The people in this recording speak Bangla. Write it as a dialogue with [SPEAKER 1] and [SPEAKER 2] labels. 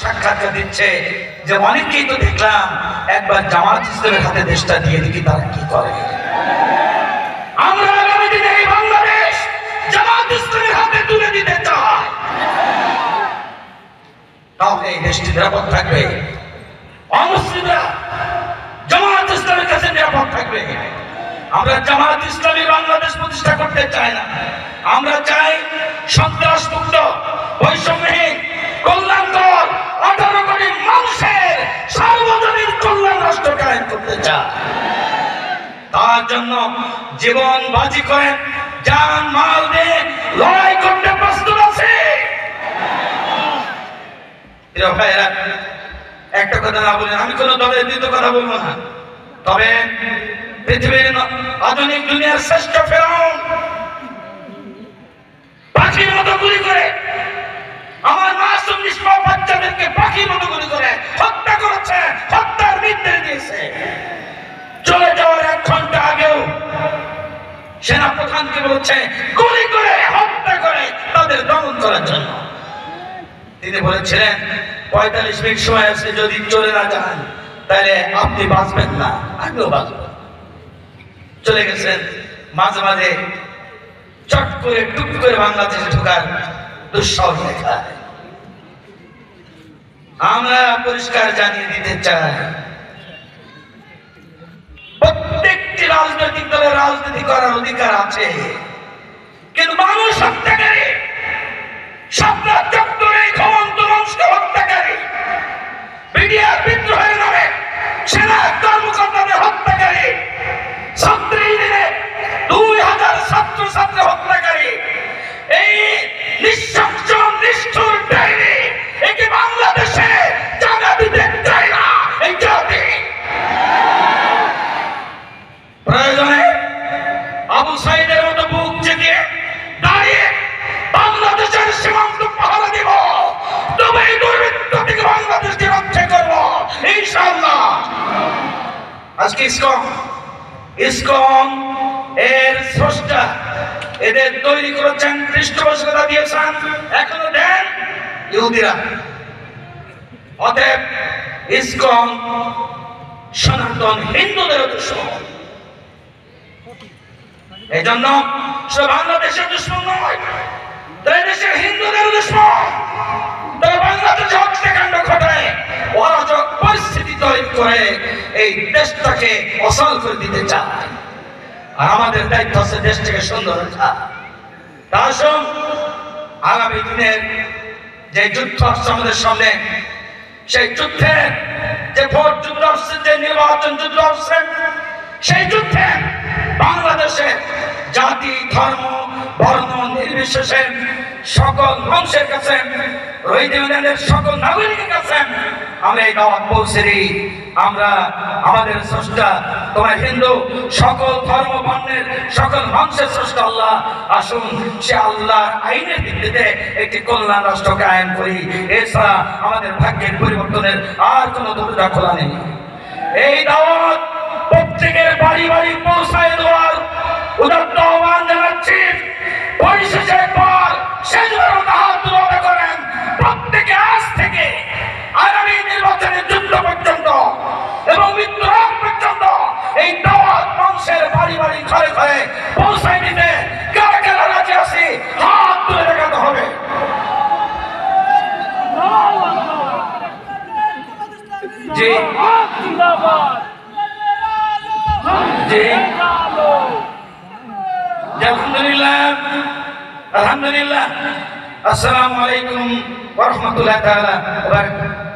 [SPEAKER 1] সাক্ষাৎকার দিচ্ছে যে অনেকেই তো দেখলাম একবার জামাত ইসলামের হাতে দেশটা দিয়ে দেখি তারা কি করে। আমরা আগামী দিনে এই বাংলাদেশ জামাত ইসলামের হাতে তুলে দিতে চাই, তাহলে এই দেশটি নিরাপদ থাকবে, অমুসলিমরা জামাত ইসলামের কাছে নিরাপদ থাকবে। আমরা জামাত ইসলামী বাংলাদেশ প্রতিষ্ঠা করতে চাই না, আমরা চাই সন্ত্রাস মুক্ত, বৈষম্যহীন, কল্যাণকর 18 কোটি মানুষের সার্বজনীন কল্যাণ রাষ্ট্র কায়েম করতে চাই। তার জন্য জীবন বাজি করে জান মাল দিয়ে লড়াই করতে প্রস্তুত আছে। ভাইয়েরা, একটা কথা না বলেন, আমি কোন দলের বিরুদ্ধে কথা বলবো না, তবে পৃথিবীর আধুনিক দুনিয়ার শ্রেষ্ঠ ফেরাউন পাখির মতো গুলি করে আমার মাসুম নিষ্পাপ বাচ্চাদেরকে পাখির মতো গুলি করে হত্যা করেছে, হত্যার নির্দেশ দিয়েছে। চলে যাওয়ার 1 ঘন্টা আগেও সেনা প্রধানকে বলছে গুলি করে হত্যা করে তাদের দমন করার জন্য। তিনি বলেছিলেন 45 মিনিট সময় আছে, যদি চলে না যান তাহলে আপনি বাঁচবেন না, আমিও বাঁচব। চলে গেছেন, মাঝে মাঝে চট করে টুক করে বাংলাদেশে ঢোকার দুঃসাহস দেখায়। আমরা পরিষ্কার জানিয়ে দিতে চাই, প্রত্যেকটি রাজনৈতিক দলের রাজনীতি করার অধিকার আছে, কিন্তু মানুষ হত্যাকারী, সাপ্তাহ চত্বরে ঘুমন্ত মানুষকে হত্যাকারী, বিডিআর বিদ্রোহের নামে সেনা কর্মকর্তাদের হত্যাকারী, ছাত্রী দিনে 2000 ছাত্র ছাত্রী হত্যাকারী, এই নিঃশংস নিষ্ঠুর ডাইনি একে বাংলাদেশে জায়গা দিতে চায় না এই জাতি। প্রয়োজনে আবু সাইদের মতো বুক চেয়ে দাঁড়িয়ে বাংলাদেশের সীমান্ত পাহারা দিব, তবে এই দুর্বৃত্ত থেকে বাংলাদেশকে রক্ষা করব ইনশাআল্লাহ। আজকে ইসকন এর স্রষ্টা এদের তৈরি করেছেন, পৃষ্ঠপোষকতা দিয়েছেন, এখনো দেন ইহুদিরা। অতএব ইসকন সনাতন হিন্দুদের দুশমন। এই জন্য শুধু বাংলাদেশের দুশ্মন নয়, তাই দেশের হিন্দুদের দুশ্মন। তারা বাংলাদেশে হত্যাকাণ্ড ঘটায় অরাজক পরিস্থিতি তৈরি করে এই দেশটাকে অচল করে দিতে চায়, আর আমাদের দায়িত্ব আছে দেশটাকে সুন্দর রাখা। তার সঙ্গে আগামী দিনের যে যুদ্ধ আসছে আমাদের সামনে, সেই যুদ্ধের যে ভোট যুদ্ধ আসছে, যে নির্বাচন যুদ্ধ আসছে, সেই যুদ্ধে বাংলাদেশে জাতি ধর্ম বর্ণ নির্বিশেষে সকল মানুষের কাছে, রোহিঙ্গাদের সকল নাগরিকের কাছে আমরা এই দাওয়াত পৌঁছে দিই। আমরা আমাদের স্রষ্টা তোমার হিন্দু সকল ধর্ম বর্ণের সকল মানুষের স্রষ্টা আল্লাহ, আসুন সে আল্লাহর আইনের ভিত্তিতে একটি কল্যাণ রাষ্ট্র কায়েম করি। এছাড়া আমাদের ভাগ্যের পরিবর্তনের আর কোনো দরজা খোলা নেই। এই দাওয়াত প্রত্যেকের বাড়ি বাড়ি পৌঁছায় দেওয়ার উদাত্ত আহ্বান জানাচ্ছি। পরিশেষে পর শেষ হাত তুলে করেন প্রত্যেকে আজ থেকে আগামী নির্বাচনের যুদ্ধ পর্যন্ত এবং মৃত্যুর আগ পর্যন্ত এই দাওয়াত মানুষের বাড়ি বাড়ি ঘরে ঘরে পৌঁছায় দিতে কারা কারা রাজি আছি হাত তুলে দেখাতে হবে। জি জি আলহামদুলিল্লাহ, আলহামদুলিল্লাহ। আসসালামু আলাইকুম ওয়া রাহমাতুল্লাহি ওয়া বারাকাতুহু।